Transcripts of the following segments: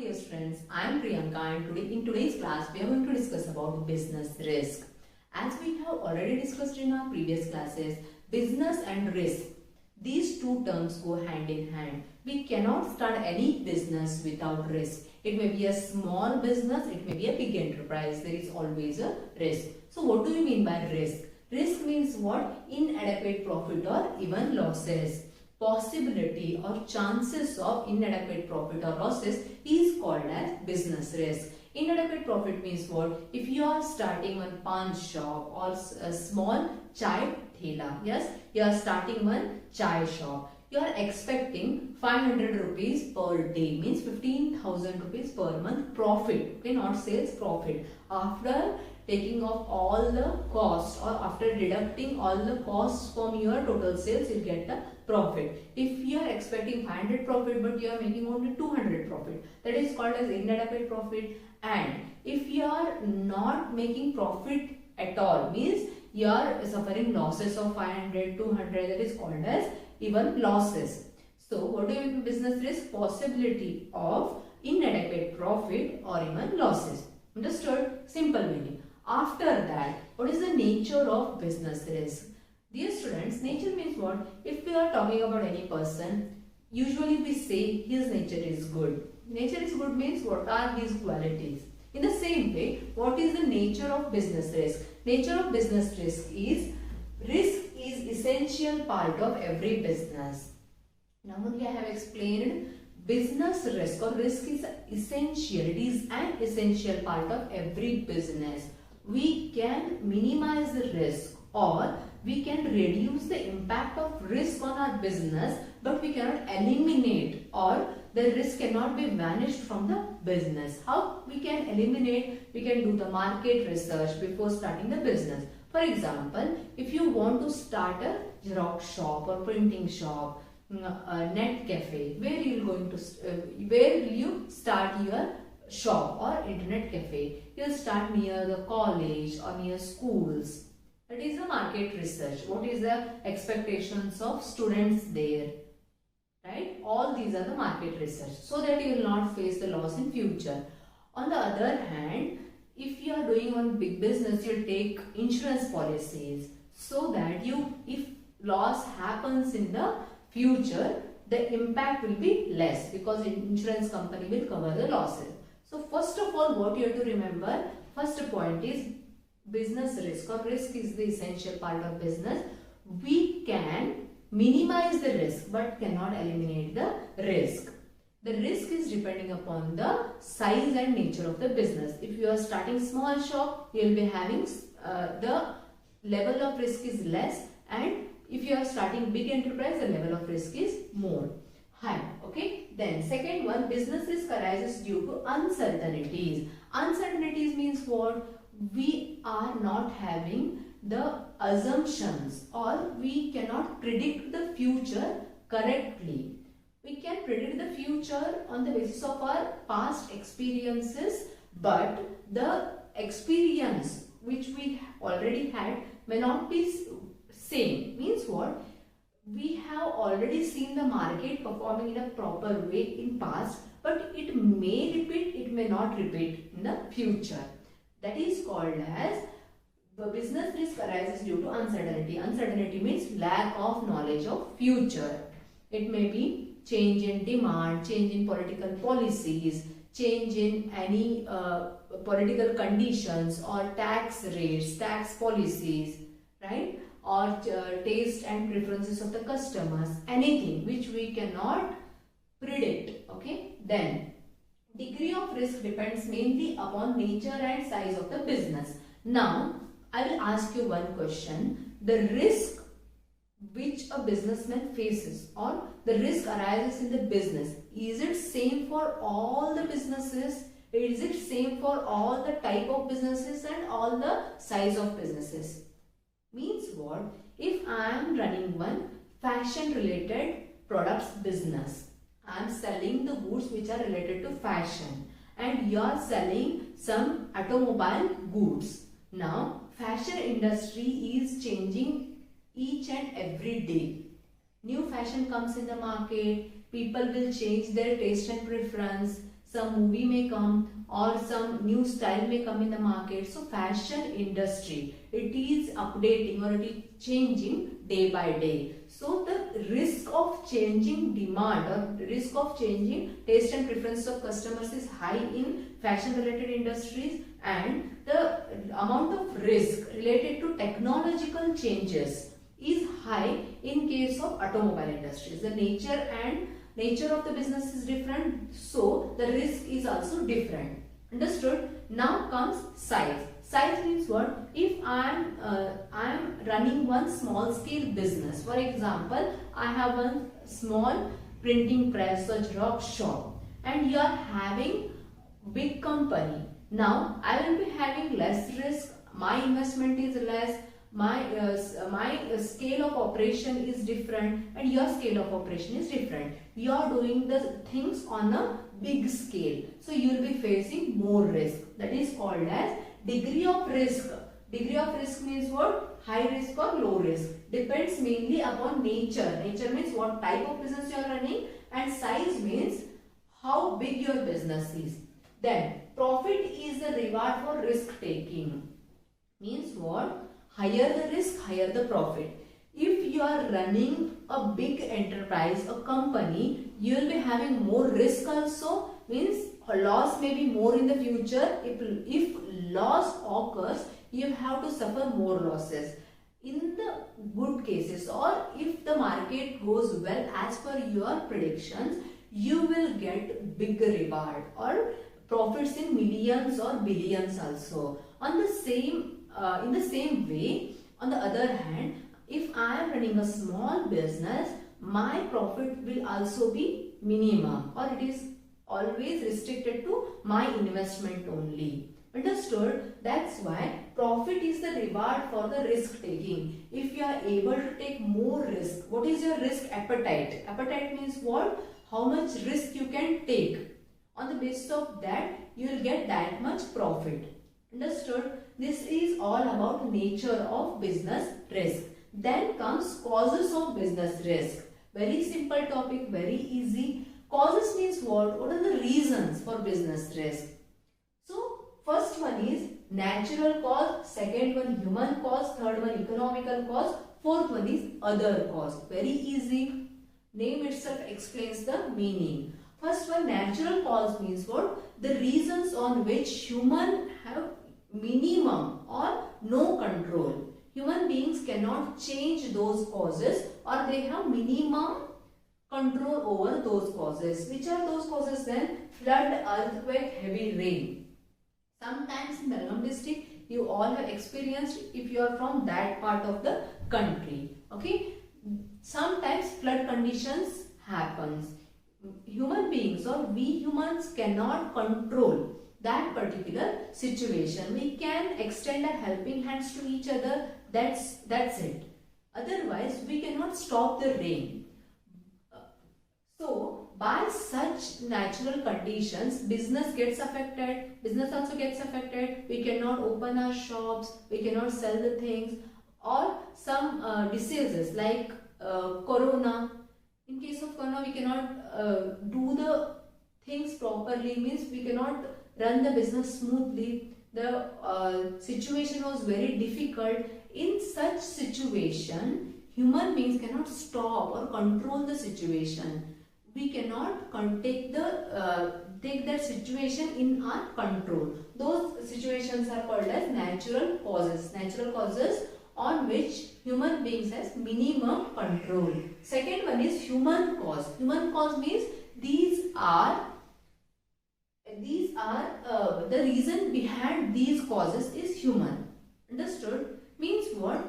dear friends, I am Priyanka and in today's class we are going to discuss about business risk. As we have already discussed in our previous classes, business and risk, these two terms go hand in hand. We cannot start any business without risk. It may be a small business, it may be a big enterprise, there is always a risk. So what do we mean by risk? Risk means what? Inadequate profit or even losses. Possibility or chances of inadequate profit or losses is called as business risk. Inadequate profit means what? If you are starting one pan shop or a small chai thela, yes, you are starting one chai shop. You are expecting 500 rupees per day, means 15,000 rupees per month profit. Okay, not sales, profit. After taking off all the costs or after deducting all the costs from your total sales, you get the profit. If you are expecting 500 profit but you are making only 200 profit, that is called as inadequate profit. And if you are not making profit at all, means you are suffering losses of 500, 200, that is called as even losses. So what do you mean business risk? Possibility of inadequate profit or even losses. Understood? Simple meaning. After that, what is the nature of business risk? Dear students, nature means what? If we are talking about any person, usually we say his nature is good. Nature is good means what are his qualities? In the same way, what is the nature of business risk? Nature of business risk is essential part of every business. Now only I have explained business risk or risk is essential. It is an essential part of every business. We can minimize the risk or we can reduce the impact of risk on our business, but we cannot eliminate or the risk cannot be vanished from the business. How we can eliminate? We can do the market research before starting the business. For example, if you want to start a Xerox shop or printing shop, a net cafe, where will you start your shop or internet cafe? You'll start near the college or near schools. That is the market research. What is the expectations of students there? Right? All these are the market research, so that you will not face the loss in future. On the other hand, if you are doing one big business, you'll take insurance policies so that if loss happens in the future, the impact will be less because insurance company will cover the losses. So first of all, what you have to remember, first point is business risk or risk is the essential part of business. We can minimize the risk but cannot eliminate the risk. The risk is depending upon the size and nature of the business. If you are starting small shop, you will be having the level of risk is less, and if you are starting big enterprise, the level of risk is more high. Okay. Then second one, business risk arises due to uncertainties. Uncertainties means what? We are not having the assumptions or we cannot predict the future correctly. We can predict the future on the basis of our past experiences, but the experience which we already had may not be same. Means what? We have already seen the market performing in a proper way in past, but it may repeat, it may not repeat in the future. That is called as the business risk arises due to uncertainty. Uncertainty means lack of knowledge of future. It may be change in demand, change in political policies, change in any political conditions or tax rates, tax policies, right? Or taste and preferences of the customers, anything which we cannot predict. Okay. Then degree of risk depends mainly upon nature and size of the business. Now I will ask you one question. The risk which a businessman faces or the risk arises in the business, is it same for all the businesses? Is it same for all the type of businesses and all the size of businesses? Means what? If I am running one fashion related products business, I am selling the goods which are related to fashion and you are selling some automobile goods. Now fashion industry is changing each and every day. New fashion comes in the market, people will change their taste and preference. some movie may come or some new style may come in the market. So fashion industry, it is updating or it is changing day by day. So the risk of changing demand or risk of changing taste and preference of customers is high in fashion related industries, and the amount of risk related to technological changes is high in case of automobile industries. The nature of the business is different, so the risk is also different. Understood? Now comes size. Size means what? If I am running one small scale business, for example, I have one small printing press or xerox shop, and you are having big company. Now I will be having less risk, my investment is less, my scale of operation is different, and your scale of operation is different. You are doing the things on a big scale, so you will be facing more risk. That is called as degree of risk. Degree of risk means what? High risk or low risk. Depends mainly upon nature. Nature means what type of business you are running, and size means how big your business is. Then profit is the reward for risk taking. Means what? Higher the risk, higher the profit. If you are running a big enterprise, a company, you will be having more risk also. Means a loss may be more in the future. If loss occurs, you have to suffer more losses. In the good cases, or if the market goes well as per your predictions, you will get big reward or profits in millions or billions also. On the same in the same way, on the other hand, if I am running a small business, my profit will also be minimum, or it is always restricted to my investment only. Understood? That's why profit is the reward for the risk taking. If you are able to take more risk, what is your risk appetite? Appetite means what? How much risk you can take. On the basis of that, you will get that much profit. Understood? This is all about nature of business risk. Then comes causes of business risk. Very simple topic, very easy. Causes means what? What are the reasons for business risk? So, first one is natural cause, second one human cause, third one economical cause, fourth one is other cause. Very easy. Name itself explains the meaning. First one, natural cause means what? The reasons on which human have minimum or no control. Human beings cannot change those causes, or they have minimum control over those causes. Which are those causes then? Flood, earthquake, heavy rain. Sometimes in Belgaum district, you all have experienced if you are from that part of the country. Okay. Sometimes flood conditions happens. Human beings or we humans cannot control that particular situation. We can extend our helping hands to each other. That's it. Otherwise, we cannot stop the rain. So, by such natural conditions, business gets affected. Business also gets affected. We cannot open our shops. We cannot sell the things. Or some diseases like corona. In case of corona, we cannot do the things properly. Means we cannot run the business smoothly. The situation was very difficult. In such situation, human beings cannot stop or control the situation. We cannot take that situation in our control. Those situations are called as natural causes. Natural causes on which human beings has minimum control. Second one is human cause. Human cause means these are the reason behind these causes is human. Understood? Means what?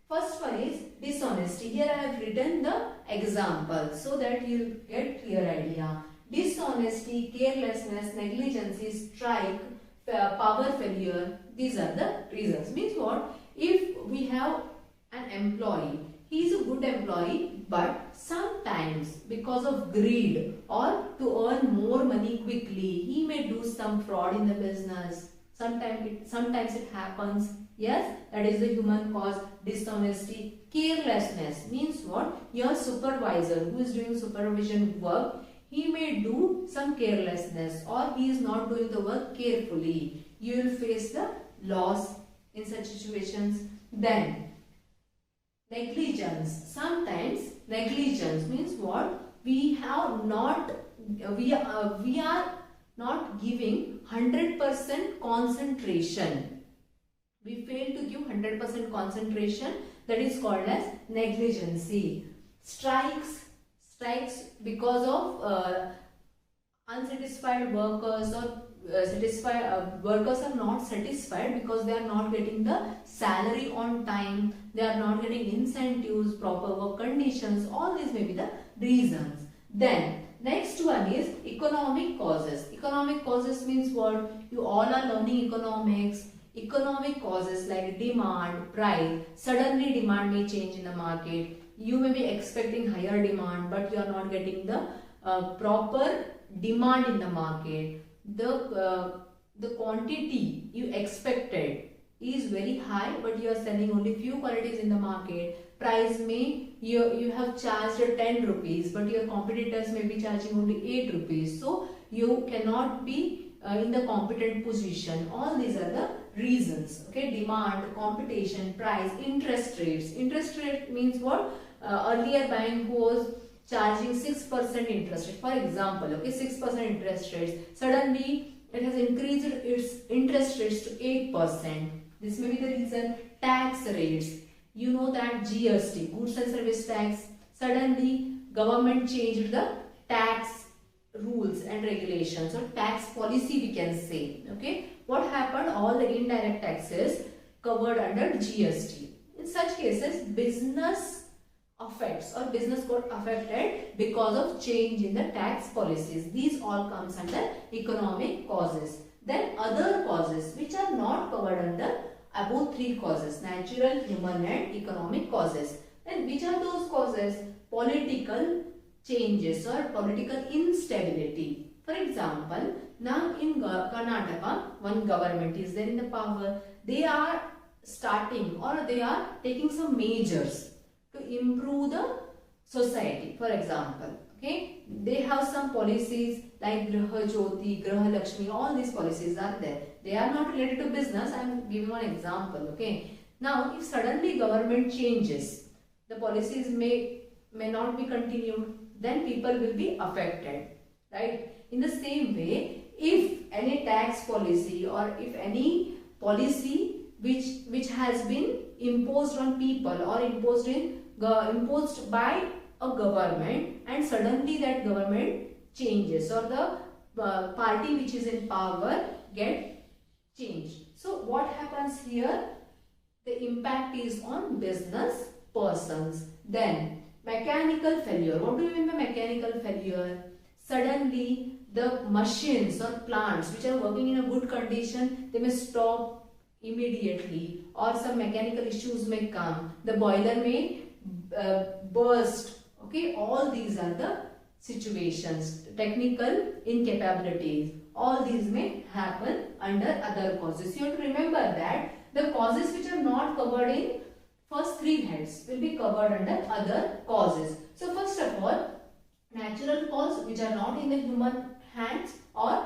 First one is dishonesty. Here I have written the example so that you will get clear idea. Dishonesty, carelessness, negligence, strike, power failure. These are the reasons. Means what? If we have an employee, he is a good employee, but sometimes because of greed or to earn more money quickly, he may do some fraud in the business. Sometimes it happens. Yes, that is the human cause. Dishonesty. Carelessness means what? Your supervisor who is doing supervision work, he may do some carelessness or he is not doing the work carefully. You will face the loss in such situations. Then negligence. Sometimes negligence means what? We are not giving 100% concentration. We fail to give 100% concentration. That is called as negligency. Strikes because of unsatisfied workers, or workers are not satisfied because they are not getting the salary on time, they are not getting incentives, proper work conditions. All these may be the reasons. Then next one is economic causes. Economic causes means what? You all are learning economics. Economic causes like demand, price. Suddenly demand may change in the market. You may be expecting higher demand, but you are not getting the proper demand in the market. The quantity you expected is very high, but you are selling only few quantities in the market. Price may, you have charged 10 rupees, but your competitors may be charging only 8 rupees. So you cannot be in the competent position. All these are the reasons. Okay, demand, competition, price, interest rates. Interest rate means what? Earlier bank was charging 6% interest rate, for example. Okay, 6% interest rates. Suddenly it has increased its interest rates to 8%. This may be the reason. Tax rates. You know that GST, goods and service tax. Suddenly government changed the tax rules and regulations, or tax policy we can say. Okay, what happened? All the indirect taxes covered under GST. In such cases, business affects, or business got affected because of change in the tax policies. These all comes under economic causes. Then other causes which are not covered under above three causes: natural, human and economic causes. Then which are those causes? Political changes or political instability. For example, now in Karnataka, one government is there in the power. They are starting, or they are taking some measures to improve the society. For example, okay, they have some policies like Graha Jyoti, Graha Lakshmi. All these policies are there. They are not related to business. I am giving one example. Okay, now if suddenly government changes, the policies may not be continued, then people will be affected, right? In the same way, if any tax policy, or if any policy which has been imposed on people, or imposed by a government, and suddenly that government changes, or the party which is in power get changed. So what happens here? The impact is on business persons. Then mechanical failure. What do you mean by mechanical failure? Suddenly the machines or plants which are working in a good condition, they may stop immediately, or some mechanical issues may come. The boiler may burst. Okay, all these are the situations. Technical incapabilities. All these may happen under other causes. You have to remember that the causes which are not covered in first three heads will be covered under other causes. So first of all, natural cause which are not in the human hands, or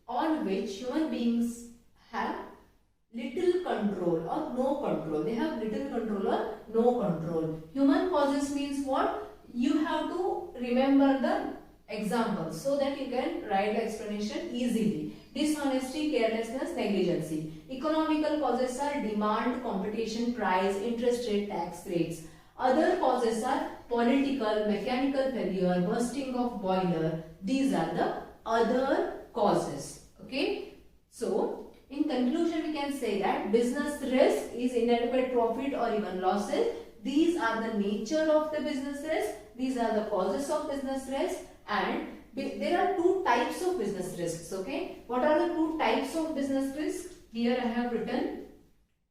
on which human beings have little control or no control. They have little control or no control. Human causes means what? You have to remember the examples so that you can write the explanation easily. Dishonesty, carelessness, negligency. Economical causes are demand, competition, price, interest rate, tax rates. Other causes are political, mechanical failure, bursting of boiler. These are the other causes. Okay. So, in conclusion, we can say that business risk is inadequate profit or even losses. These are the nature of the business risk. These are the causes of business risk, and there are two types of business risks. Okay. What are the two types of business risks? Here I have written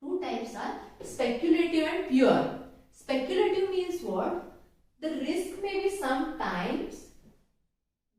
two types are speculative and pure. Speculative means what? The risk may be sometimes,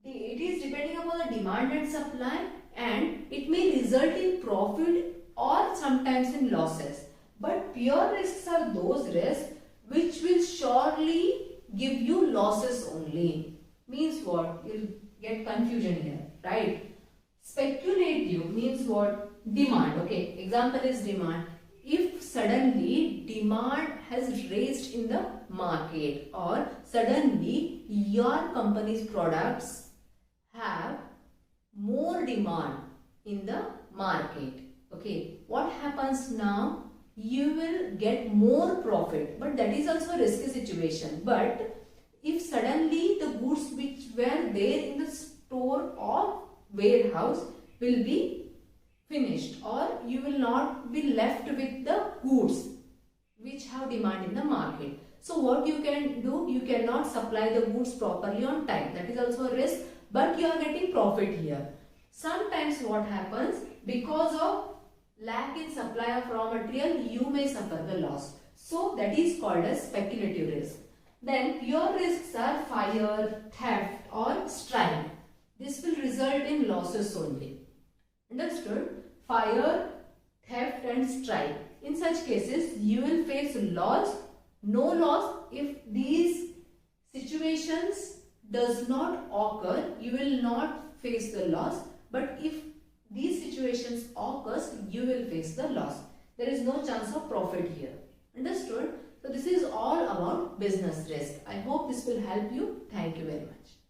it is depending upon the demand and supply, and it may result in profit or sometimes in losses. But pure risks are those risks which will surely give you losses only. Means means what? You'll get confusion here, right? Speculative means what? Demand. Okay, example is demand. If suddenly demand has raised in the market, or suddenly your company's products have more demand in the market, okay, what happens now? You will get more profit, but that is also a risky situation. But if suddenly the goods which were there in the store or warehouse will be finished, or you will not be left with the goods which have demand in the market. So what you can do, you cannot supply the goods properly on time. That is also a risk, but you are getting profit here. Sometimes what happens, because of lack in supply of raw material, you may suffer the loss. So that is called as speculative risk. Then pure risks are fire, theft or strike. This will result in losses only. Understood? Fire, theft and strike. In such cases, you will face loss, no loss. If these situations does not occur, you will not face the loss. But if these situations occurs, you will face the loss. There is no chance of profit here. Understood? So this is all about business risk. I hope this will help you. Thank you very much.